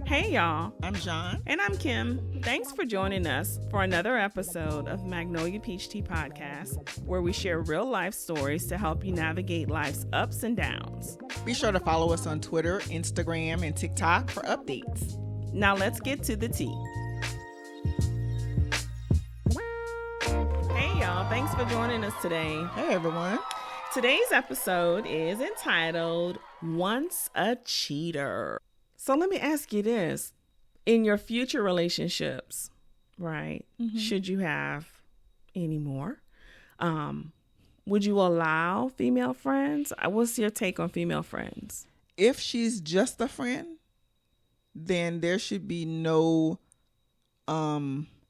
Hey y'all, I'm John. and I'm Kim. Thanks for joining us for another episode of Magnolia Peach Tea Podcast, where we share real life stories to help you navigate life's ups and downs. Be sure to follow us on Twitter, Instagram, and TikTok for updates. Now let's get to the tea. Hey y'all, thanks for joining us today. Hey everyone. Today's episode is entitled Once a Cheater. So let me ask you this. In your future relationships, right, should you have any more, would you allow female friends? What's your take on female friends? If she's just a friend, then there should be no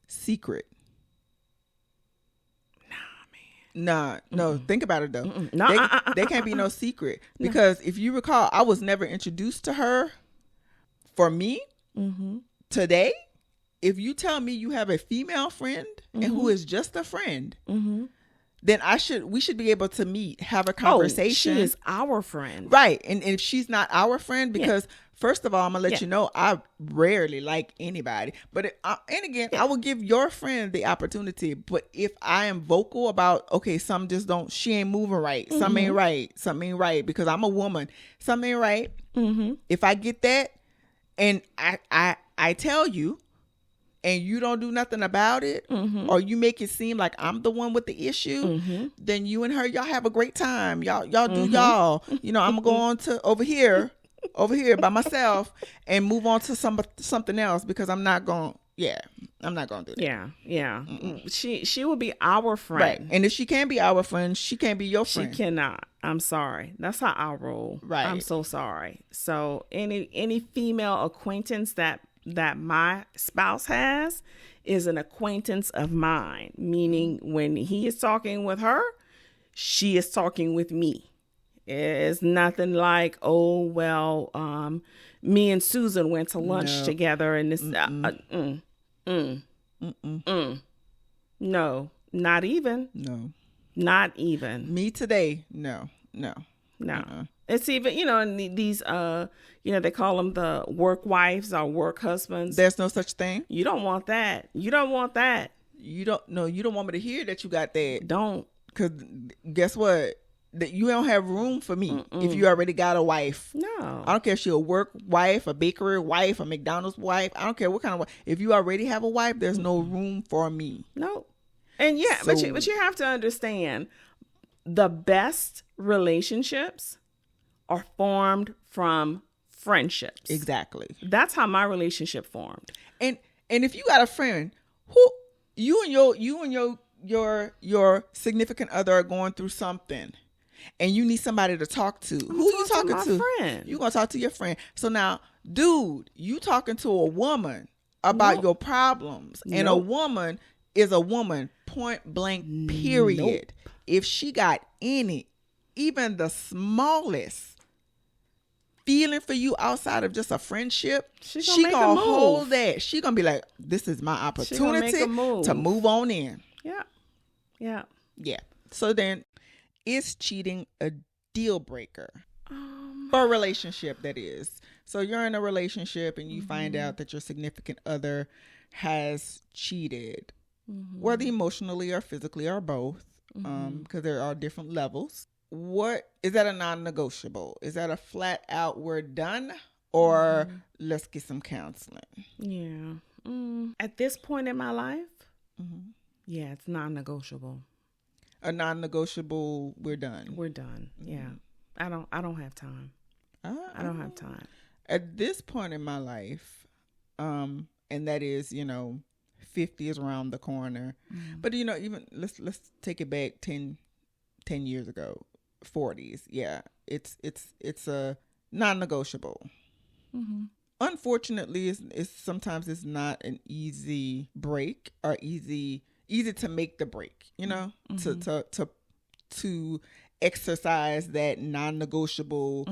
secret. No, think about it though. No, they can't be no secret. Because if you recall, I was never introduced to her. For me, today, if you tell me you have a female friend and who is just a friend, then we should be able to meet, have a conversation. Oh, she is our friend. Right. And if she's not our friend, because first of all, I'm going to let you know, I rarely like anybody. But, I will give your friend the opportunity. But if I am vocal about, okay, some just don't, she ain't moving right. Something ain't right. Because I'm a woman. Something ain't right. If I get that, and I tell you, and you don't do nothing about it, or you make it seem like I'm the one with the issue, then you and her, y'all have a great time. Y'all do y'all. You know, I'm gonna go on to over here by myself and move on to something else because I'm not gonna do that. Yeah. She will be our friend. Right. And if she can't be our friend, she can't be your friend. She cannot. I'm sorry. That's how I roll. Right. I'm so sorry. So any female acquaintance that my spouse has is an acquaintance of mine, meaning when he is talking with her, she is talking with me. It's nothing like, oh, well, me and Susan went to lunch together and this, no, not even. No. Not even. Me today, no. It's even, in these, they call them the work wives or work husbands. There's no such thing. You don't want that. You don't want me to hear that you got that. Don't. Because guess what? That you don't have room for me if you already got a wife. No. I don't care if she's a work wife, a bakery wife, a McDonald's wife. I don't care what kind of wife. If you already have a wife, there's no room for me. No. And but you have to understand, the best relationships are formed from friendships. Exactly. That's how my relationship formed. And if you got a friend who you and your significant other are going through something, and you need somebody to talk to, who you talking to? Friend. You gonna talk to your friend. So now, dude, you talking to a woman about your problems, and a woman is a woman, point blank, period. If she got even the smallest feeling for you outside of just a friendship, she gonna hold that. She gonna be like, this is my opportunity to move on in. Yeah. So then, is cheating a deal breaker for a relationship? That is. So you're in a relationship and you find out that your significant other has cheated, whether emotionally or physically or both, because there are different levels. What is that a non-negotiable? Is that a flat out we're done, or let's get some counseling? Yeah. At this point in my life, yeah, it's non-negotiable. A non-negotiable, we're done. We're done. Yeah. I don't have time. I don't have time. At this point in my life, and that is, 50 is around the corner. But even let's take it back 10 years ago, 40s. Yeah. It's a non-negotiable. Unfortunately, sometimes it's not an easy break or easy to make the break, to exercise that non-negotiable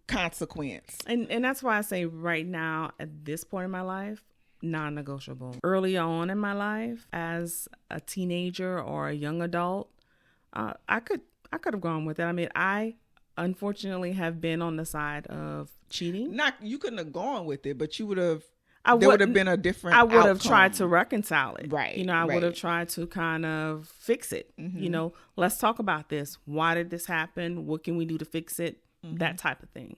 consequence. And that's why I say right now, at this point in my life, non-negotiable. Early on in my life, as a teenager or a young adult, I could have gone with it. I mean, I unfortunately have been on the side of cheating. Not you couldn't have gone with it, but you would have. There would have been a different. I would have outcome. tried to reconcile it. Right. I would have right. tried to kind of fix it. Let's talk about this. Why did this happen? What can we do to fix it? That type of thing.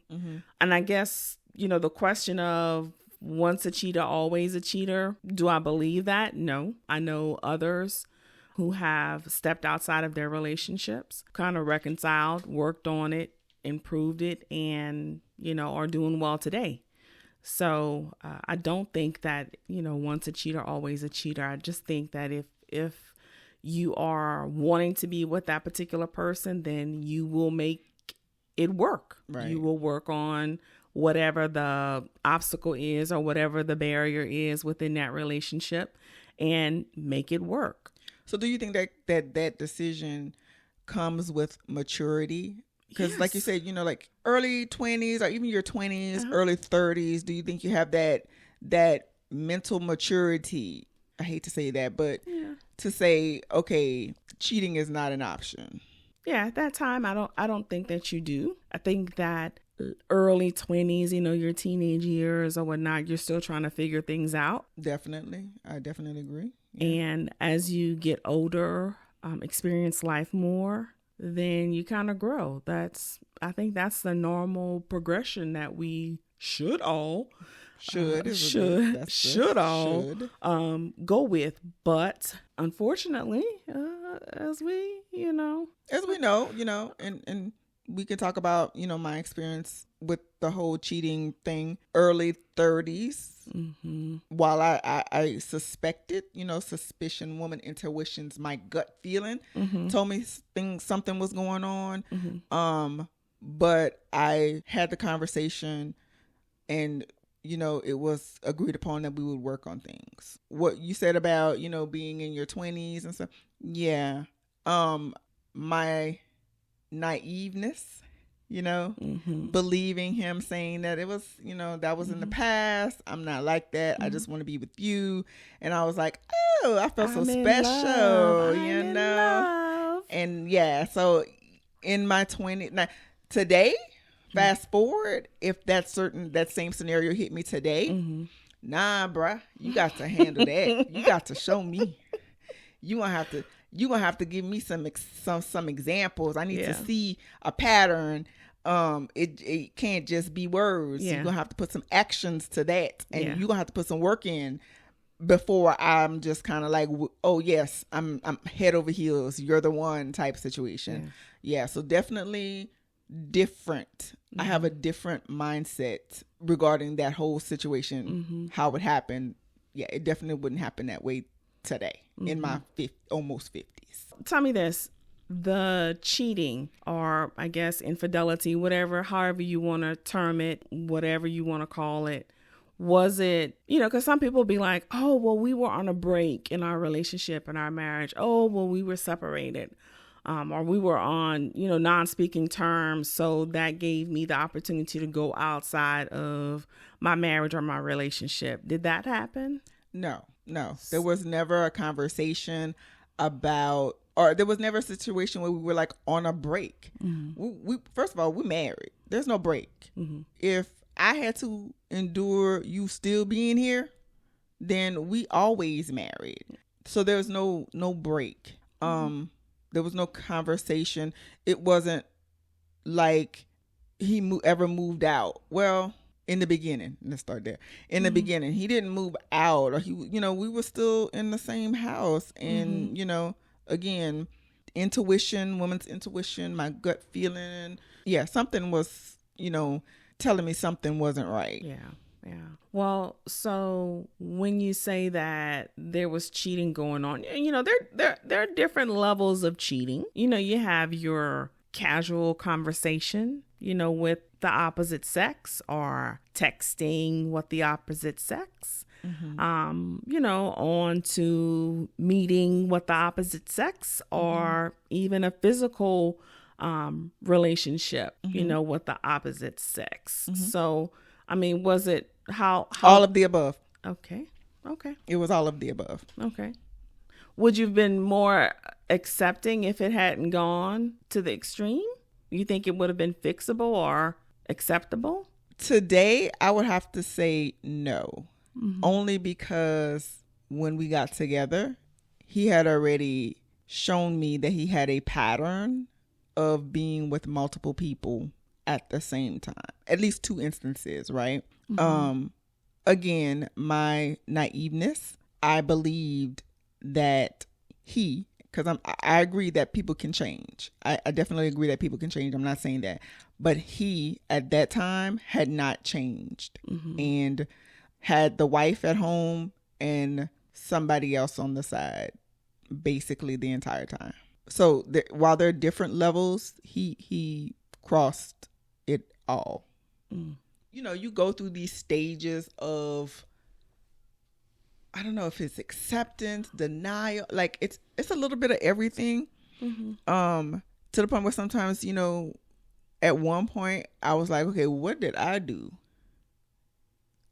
And I guess, the question of once a cheater, always a cheater. Do I believe that? No. I know others who have stepped outside of their relationships, kind of reconciled, worked on it, improved it, and, are doing well today. So I don't think that, once a cheater, always a cheater. I just think that if you are wanting to be with that particular person, then you will make it work. Right. You will work on whatever the obstacle is or whatever the barrier is within that relationship and make it work. So do you think that decision comes with maturity? Because Yes. like you said, like early 20s or even your 20s, early 30s, do you think you have that mental maturity? I hate to say that, but to say, okay, cheating is not an option. Yeah, at that time, I don't think that you do. I think that early 20s, your teenage years or whatnot, you're still trying to figure things out. Definitely. I definitely agree. And as you get older, experience life more, then you kind of grow. I think that's the normal progression that we should all go with. But unfortunately, as we know, and we can talk about, my experience with the whole cheating thing, early 30s. While I suspected, suspicion, woman intuitions, my gut feeling told me something was going on. But I had the conversation and, it was agreed upon that we would work on things. What you said about, being in your 20s and stuff. Yeah. My naiveness, believing him, saying that it was, that was in the past. I'm not like that. I just want to be with you. And I was like, oh, I felt so special, love. And yeah, so in my 20s, now today, fast forward, if that same scenario hit me today, nah, bruh, you got to handle that. You got to show me. You're gonna have to give me some examples. I need to see a pattern. It can't just be words. You're gonna have to put some actions to that, and you're gonna have to put some work in before I'm just kind of like, oh yes, I'm head over heels. You're the one type situation. Yeah, so definitely different. I have a different mindset regarding that whole situation, how it happened. Yeah, it definitely wouldn't happen that way today in my almost 50s. Tell me this, the cheating or I guess infidelity, however you want to term it, whatever you want to call it, was it, because some people be like, oh, well, we were on a break in our relationship and our marriage. Oh, well, we were separated. Or we were on, non-speaking terms. So that gave me the opportunity to go outside of my marriage or my relationship. Did that happen? No. There was never a conversation about, or there was never a situation where we were like on a break. We first of all, we married. There's no break. If I had to endure you still being here, then we always married. So there's no break. There was no conversation. It wasn't like he ever moved out. Well, in the beginning, let's start there. In the beginning, he didn't move out, or we were still in the same house. And, again, intuition, woman's intuition, my gut feeling. Yeah, something was, telling me something wasn't right. Yeah. Well, so when you say that there was cheating going on, there are different levels of cheating. You have your casual conversation, with the opposite sex, or texting with the opposite sex, on to meeting with the opposite sex, or even a physical relationship, with the opposite sex. So, I mean, was it how all of the above? Okay. It was all of the above. Okay. Would you have been more accepting if it hadn't gone to the extreme? You think it would have been fixable or acceptable? Today, I would have to say no. Only because when we got together, he had already shown me that he had a pattern of being with multiple people at the same time. At least 2 instances, right? Again, my naiveness, I believed that because I agree that people can change. I definitely agree that people can change. I'm not saying that. But he, at that time, had not changed and had the wife at home and somebody else on the side basically the entire time. So while there are different levels, he crossed it all. You know, you go through these stages of, I don't know if it's acceptance, denial, like it's a little bit of everything. To the point where sometimes, you know, at one point I was like, okay, what did I do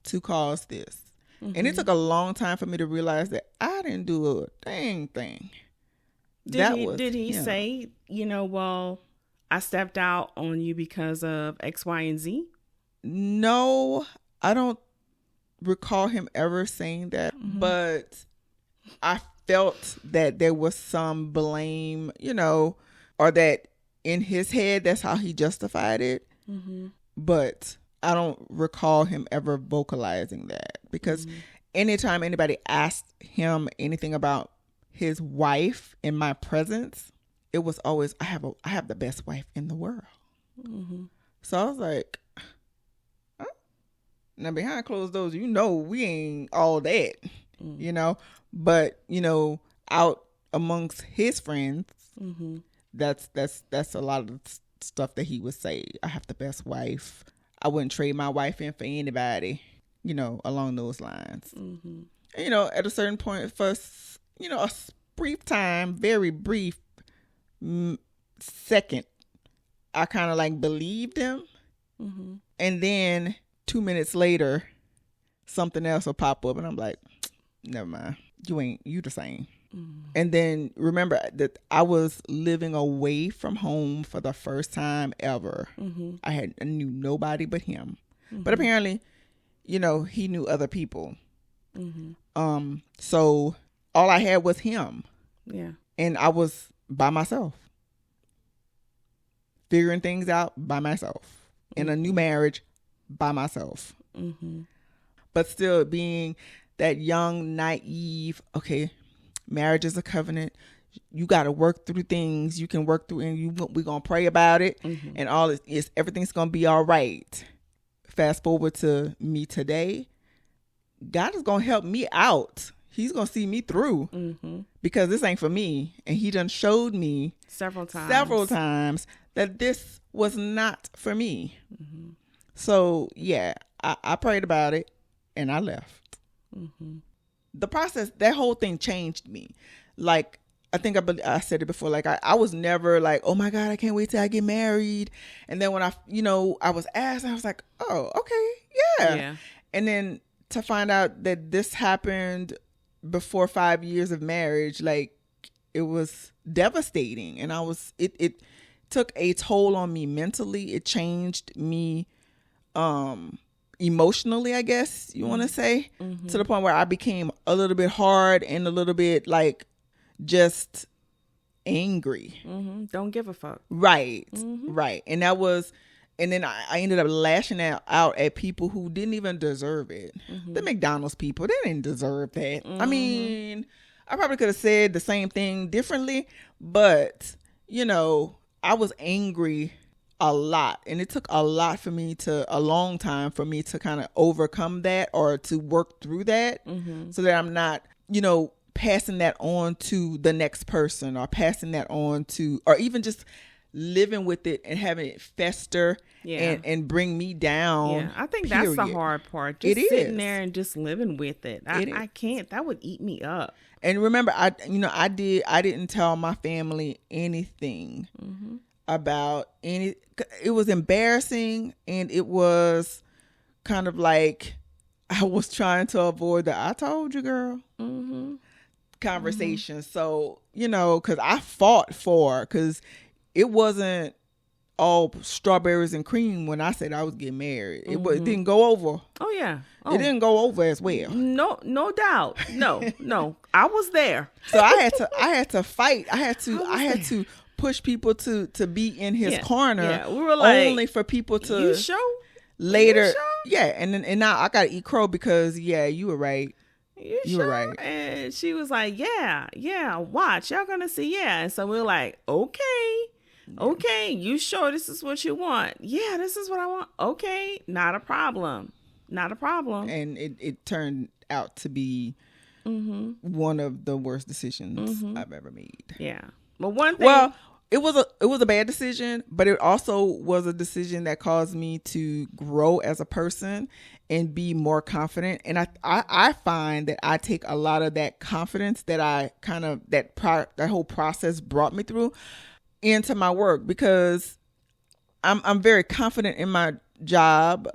to cause this? And it took a long time for me to realize that I didn't do a dang thing. Did he say, you know, well, I stepped out on you because of X, Y, and Z? No, I don't recall him ever saying that, but I felt that there was some blame, you know, or that in his head, that's how he justified it. But I don't recall him ever vocalizing that, because anytime anybody asked him anything about his wife in my presence, it was always, I have the best wife in the world. So I was like, huh? Now behind closed doors, you know, we ain't all that, you know, but you know, out amongst his friends, that's a lot of stuff that he would say. I have the best wife. I wouldn't trade my wife in for anybody, you know, along those lines. And, you know, at a certain point, for, you know, a brief time, very brief second, I kind of like believed him. And then 2 minutes later, something else will pop up and I'm like, never mind. You the same. And then remember that I was living away from home for the first time ever. I knew nobody but him. But apparently, you know, he knew other people. So all I had was him. Yeah. And I was by myself, figuring things out by myself, in a new marriage by myself. But still being that young, naive, okay, marriage is a covenant. You got to work through things. You can work through, and we're going to pray about it. And all is everything's going to be all right. Fast forward to me today. God is going to help me out. He's going to see me through because this ain't for me. And he done showed me several times that this was not for me. So yeah, I prayed about it and I left. The process, that whole thing changed me. Like, I think I said it before, like I was never like, oh my God, I can't wait till I get married. And then when I was asked, I was like, oh, okay, yeah. And then to find out that this happened before 5 years of marriage, like, it was devastating. And it took a toll on me mentally. It changed me emotionally, I guess you want to say, to the point where I became a little bit hard and a little bit like just angry. Don't give a fuck. Right. Right. And then I ended up lashing out at people who didn't even deserve it. The McDonald's people, they didn't deserve that. I mean, I probably could have said the same thing differently, but you know, I was angry a lot, and it took a long time for me to kind of overcome that or to work through that, so that I'm not, you know, passing that on to the next person, or passing that on to, or even just living with it and having it fester and bring me down. Yeah, I think that's the hard part. Just sitting there and just living with it. I can't. That would eat me up. And remember, I didn't tell my family anything about any. It was embarrassing, and it was kind of like I was trying to avoid the "I told you, girl" conversation. So, you know, because I fought because it wasn't all strawberries and cream when I said I was getting married. It didn't go over. Oh yeah. It didn't go over as well. No doubt. No. I was there. So I had to fight. I had to push people to be in his corner. Yeah. We were like, only for people to you sure? later. You sure? Yeah, and now I gotta eat crow because you were right. You were sure? right. And she was like, yeah, watch. Y'all gonna see, yeah. And so we were like, okay, you sure this is what you want? Yeah, this is what I want. Okay, not a problem. And it turned out to be one of the worst decisions I've ever made. Yeah. But one thing. Well, it was a bad decision, but it also was a decision that caused me to grow as a person and be more confident. And I find that I take a lot of that confidence that I kind of that whole process brought me through into my work, because I'm very confident in my job.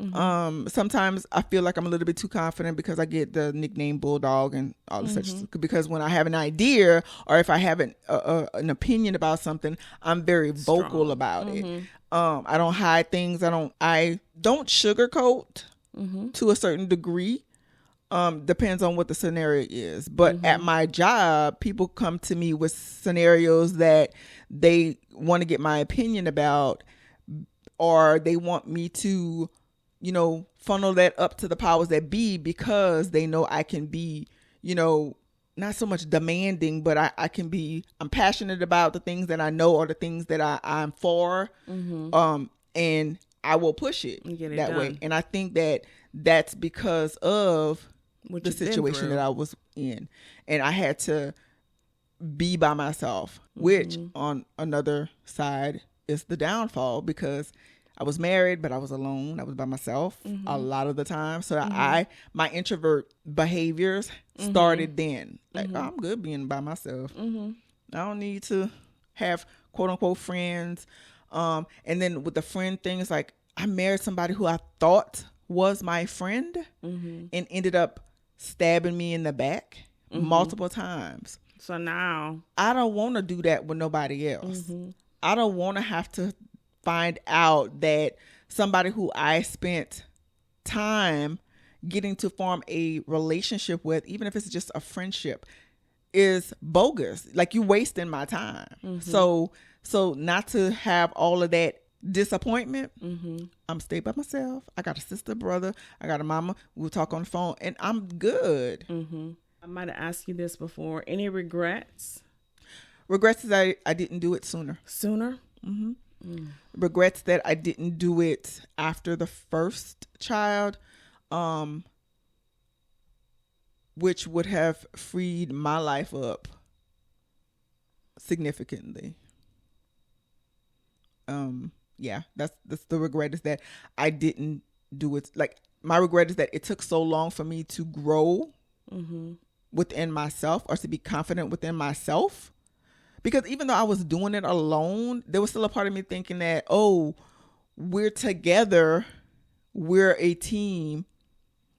Sometimes I feel like I'm a little bit too confident because I get the nickname Bulldog and all this such, because when I have an idea or if I have an opinion about something, I'm very vocal about it. I don't hide things. I don't sugarcoat to a certain degree. Depends on what the scenario is. But at my job, people come to me with scenarios that they want to get my opinion about, or they want me to, funnel that up to the powers that be, because they know I can be, not so much demanding, but I'm passionate about the things that I know or the things that I'm for. And I will push it that way. And I think that that's because of the situation that I was in. And I had to be by myself, which on another side is the downfall, because I was married, but I was alone. I was by myself a lot of the time. So my introvert behaviors started then. Like, oh, I'm good being by myself. I don't need to have quote unquote friends. And then with the friend thing, it's like I married somebody who I thought was my friend and ended up stabbing me in the back multiple times. So now I don't want to do that with nobody else. I don't want to have to find out that somebody who I spent time getting to form a relationship with, even if it's just a friendship, is bogus. Like, you wasting my time. So not to have all of that disappointment, I'm stay by myself. I got a sister, brother, I got a mama. We'll talk on the phone and I'm good. I might have asked you this before. Any regrets? Regrets that I didn't do it sooner. Regrets that I didn't do it after the first child, which would have freed my life up significantly. That's the regret, is that I didn't do it. Like, my regret is that it took so long for me to grow within myself, or to be confident within myself. Because even though I was doing it alone, there was still a part of me thinking that, oh, we're together, we're a team,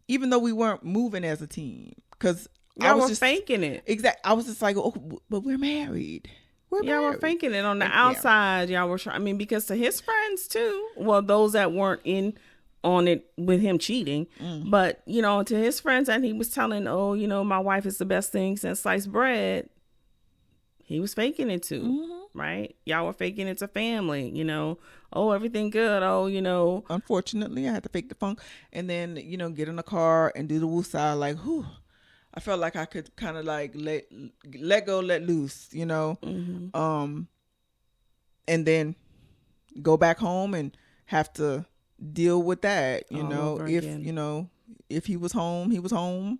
even though we weren't moving as a team. Because I was just faking it. Exactly. I was just like, oh, but we're married. Y'all were faking it on the outside. Y'all were trying. I mean, because to his friends too. Well, those that weren't in on it with him cheating, but to his friends, and he was telling, oh, my wife is the best thing since sliced bread. He was faking it too, right? Y'all were faking it to family, oh, everything good. Oh, Unfortunately, I had to fake the funk and then, get in the car and do the woosah. Like, whew, I felt like I could kind of like let go, let loose, and then go back home and have to deal with that, if he was home, he was home.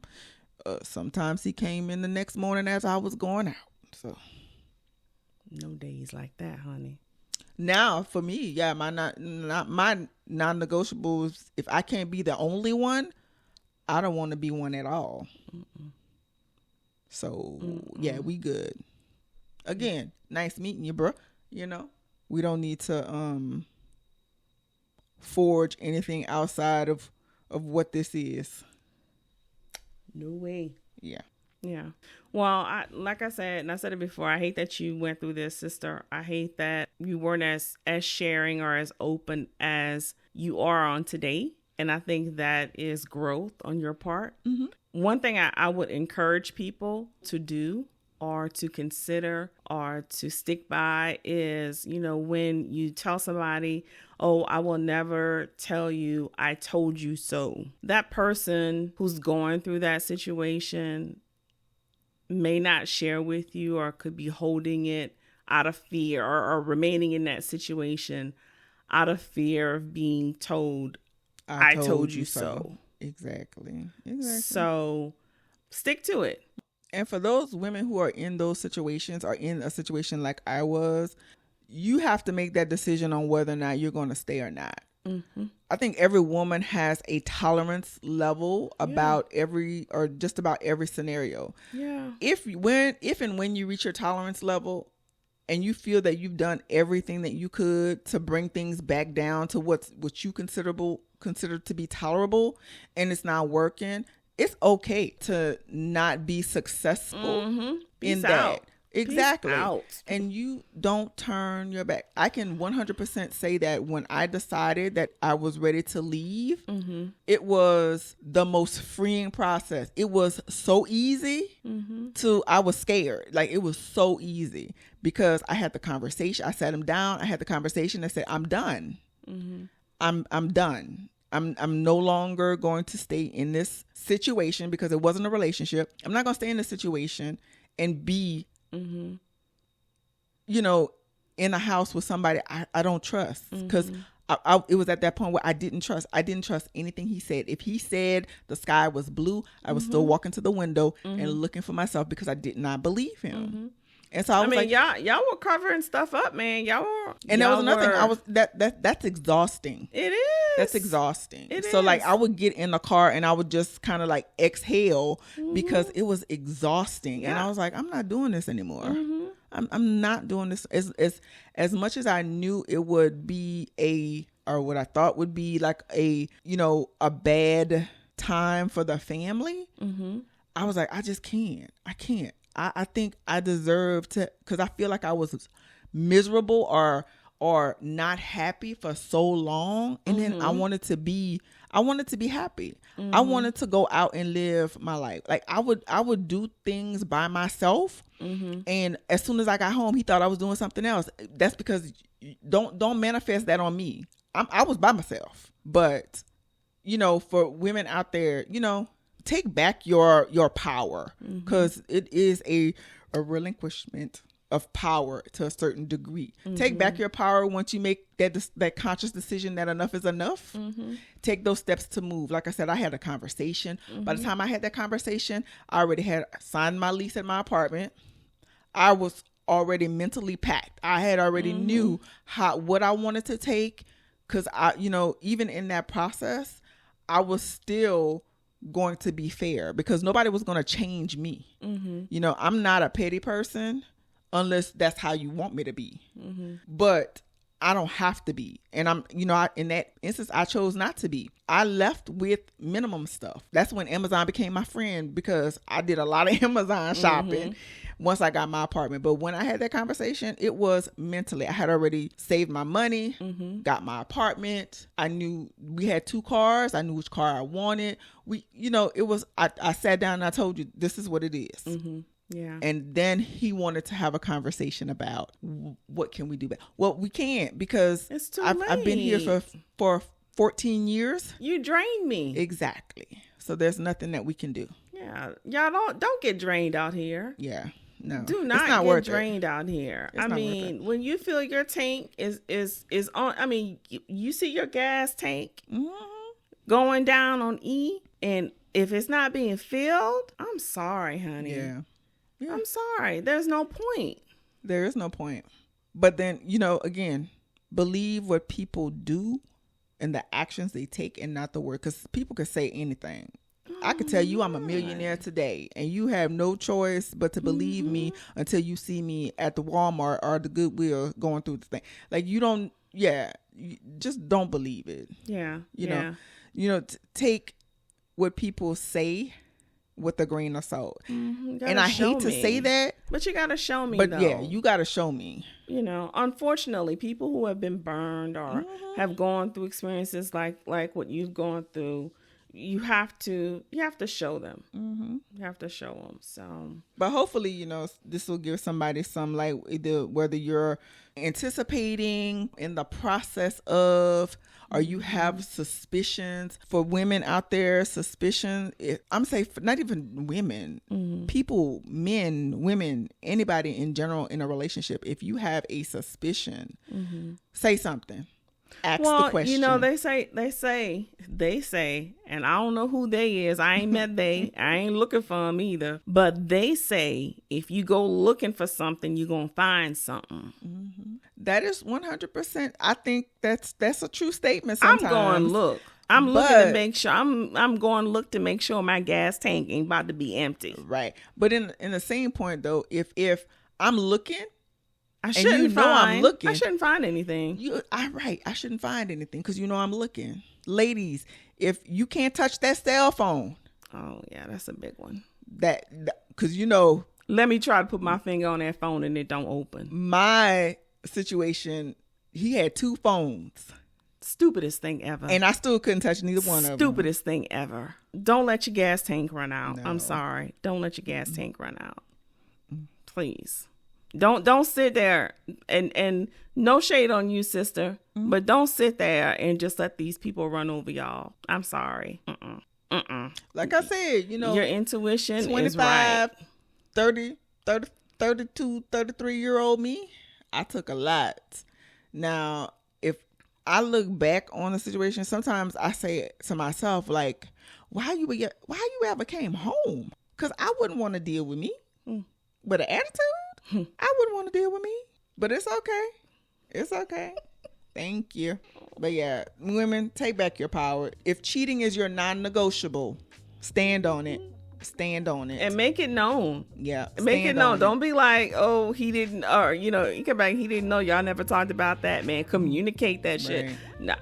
Sometimes he came in the next morning as I was going out. So no days like that, honey. Now for me, my non-negotiables, if I can't be the only one, I don't want to be one at all. So yeah, we good. Again, nice meeting you, bro. We don't need to forge anything outside of what this is. No way. Yeah. Yeah. Well, like I said, and I said it before, I hate that you went through this, sister. I hate that you weren't as sharing or as open as you are on today. And I think that is growth on your part. Mm-hmm. One thing I would encourage people to do or to consider or to stick by is, when you tell somebody, oh, I will never tell you I told you so. That person who's going through that situation may not share with you or could be holding it out of fear or remaining in that situation out of fear of being told, I told you so. Exactly. So stick to it. And for those women who are in those situations or in a situation like I was, you have to make that decision on whether or not you're going to stay or not. Mm-hmm. I think every woman has a tolerance level about just about every scenario. Yeah. If and when you reach your tolerance level and you feel that you've done everything that you could to bring things back down to what you consider to be tolerable and it's not working, it's okay to not be successful in that. Exactly. And you don't turn your back. I can 100% say that when I decided that I was ready to leave, it was the most freeing process. It was so easy I was scared. Like, it was so easy because I had the conversation. I sat him down. I had the conversation. I said, I'm done. I'm done. I'm no longer going to stay in this situation because it wasn't a relationship. I'm not going to stay in this situation and be in a house with somebody I don't trust, because it was at that point where I didn't trust anything he said. If he said the sky was blue, I was still walking to the window and looking for myself because I did not believe him. And so I was like, y'all were covering stuff up, man. That was another thing. That's exhausting. It is. That's exhausting. So like, I would get in the car and I would just kind of like exhale because it was exhausting. Yeah. And I was like, I'm not doing this anymore. I'm not doing this. As much as I knew it would be or what I thought would be like a bad time for the family. I was like, I just can't. I can't. I think I deserve to, because I feel like I was miserable or not happy for so long, and then I wanted to be happy. I wanted to go out and live my life. Like, I would do things by myself, and as soon as I got home, he thought I was doing something else. That's because don't manifest that on me. I was by myself, but for women out there, take back your power, because it is a relinquishment of power to a certain degree. Take back your power once you make that conscious decision that enough is enough. Take those steps to move. Like I said, I had a conversation. By the time I had that conversation, I already had signed my lease at my apartment. I was already mentally packed. I had already knew what I wanted to take, because even in that process, I was still going to be fair, because nobody was going to change me. I'm not a petty person unless that's how you want me to be. But I don't have to be. And I'm, in that instance, I chose not to be. I left with minimum stuff. That's when Amazon became my friend, because I did a lot of Amazon shopping once I got my apartment. But when I had that conversation, it was mentally. I had already saved my money, got my apartment. I knew we had 2 cars. I knew which car I wanted. It was, I sat down and I told you, this is what it is. Yeah. And then he wanted to have a conversation about what can we do better. Well, we can't, because it's too late. I've been here for 14 years. You drained me. Exactly. So there's nothing that we can do. Yeah. Y'all don't get drained out here. Yeah. No. Do not get drained out here. I mean, when you feel your tank is on, I mean, you see your gas tank going down on E, and if it's not being filled, I'm sorry, honey. Yeah. I'm sorry. There's no point. There is no point. But then, again, believe what people do and the actions they take, and not the word, because people could say anything. I could tell you I'm a millionaire today, and you have no choice but to believe me until you see me at the Walmart or the Goodwill going through the thing. Like, you just don't believe it. Yeah. You know, take what people say with a grain of salt. You And I hate to say that, but you gotta show me. but though. yeah, you gotta show me. You know, unfortunately, people who have been burned or have gone through experiences like what you've gone through, you have to show them. You have to show them. So, but hopefully, you know, this will give somebody some, like, either whether you're anticipating, in the process of, or you have suspicions. For women out there, suspicion, I'm saying not even women, people, men, women, anybody in general in a relationship, if you have a suspicion, say something. Ask the question. You know, they say, and I don't know who they is. I ain't met they. I ain't looking for them either. But they say if you go looking for something, you're going to find something. That is 100%. I think that's a true statement sometimes. I'm going look. I'm looking to make sure. I'm going to look to make sure my gas tank ain't about to be empty. Right. But in the same point, though, if I'm looking, I shouldn't I'm looking. I shouldn't find anything. I shouldn't find anything because I'm looking. Ladies, if you can't touch that cell phone. Oh, yeah, that's a big one. Because let me try to put my finger on that phone and it don't open. My situation, he had 2 phones. Stupidest thing ever. And I still couldn't touch neither one of them. Stupidest thing ever. Don't let your gas tank run out. No. I'm sorry. Don't let your gas tank run out. Please. Don't sit there and no shade on you, sister, but don't sit there and just let these people run over y'all. I'm sorry. Like I said, your intuition 25, is right. 30, 32, 33-year-old me, I took a lot. Now, if I look back on the situation, sometimes I say to myself, like, why you ever came home? Because I wouldn't want to deal with me with an attitude. I wouldn't want to deal with me, but it's okay. It's okay. Thank you. But yeah, women, take back your power. If cheating is your non-negotiable, stand on it. Stand on it. And make it known. Yeah. Make it known. Don't be like, oh, he didn't, or, you come back, he didn't know. Y'all never talked about that, man. Communicate that shit. No.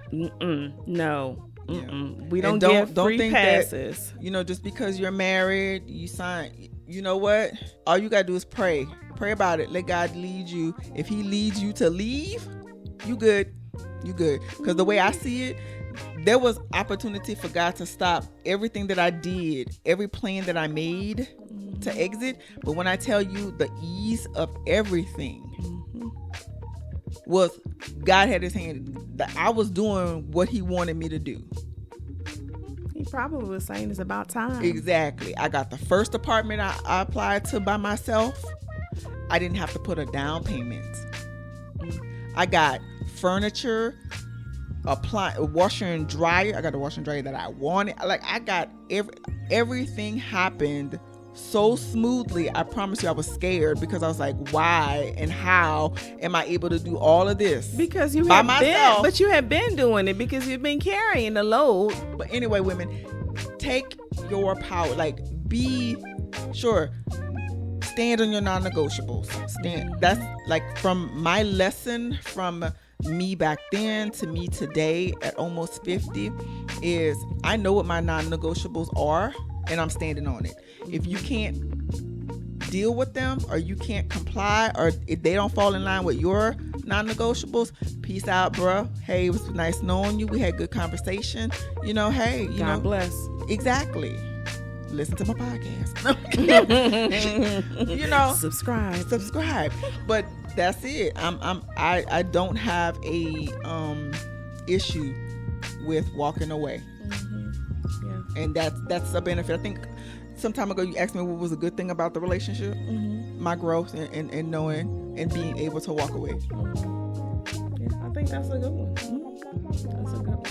Yeah. We don't give free passes. That, just because you're married, you sign, you know what? All you got to do is pray. Pray about it. Let God lead you. If he leads you to leave, you good. You good. Because the way I see it, there was opportunity for God to stop everything that I did, every plan that I made to exit. But when I tell you the ease of everything was God had his hand, that I was doing what he wanted me to do. He probably was saying it's about time. Exactly. I got the first apartment I applied to by myself. I didn't have to put a down payment. I got furniture, a washer and dryer. I got a washer and dryer that I wanted. Like, I got everything happened so smoothly. I promise you, I was scared because I was like, why and how am I able to do all of this? Because you by have myself. But you have been doing it because you've been carrying the load. But anyway, women, take your power. Like, be sure. Stand on your non-negotiables. That's like from my lesson from me back then to me today at almost 50 is I know what my non-negotiables are and I'm standing on it. If you can't deal with them or you can't comply or if they don't fall in line with your non-negotiables, peace out, bruh. Hey, it was nice knowing you. We had good conversation. Hey, God bless. Exactly. Listen to my podcast. Subscribe. But that's it. I don't have a issue with walking away. Yeah. And that's a benefit. I think some time ago you asked me what was a good thing about the relationship. My growth and knowing and being able to walk away. Yeah, I think that's a good one. That's a good one.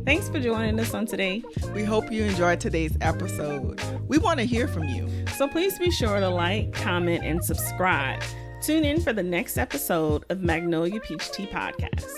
Thanks for joining us on today. We hope you enjoyed today's episode. We want to hear from you. So please be sure to like, comment, and subscribe. Tune in for the next episode of Magnolia Peach Tea Podcast.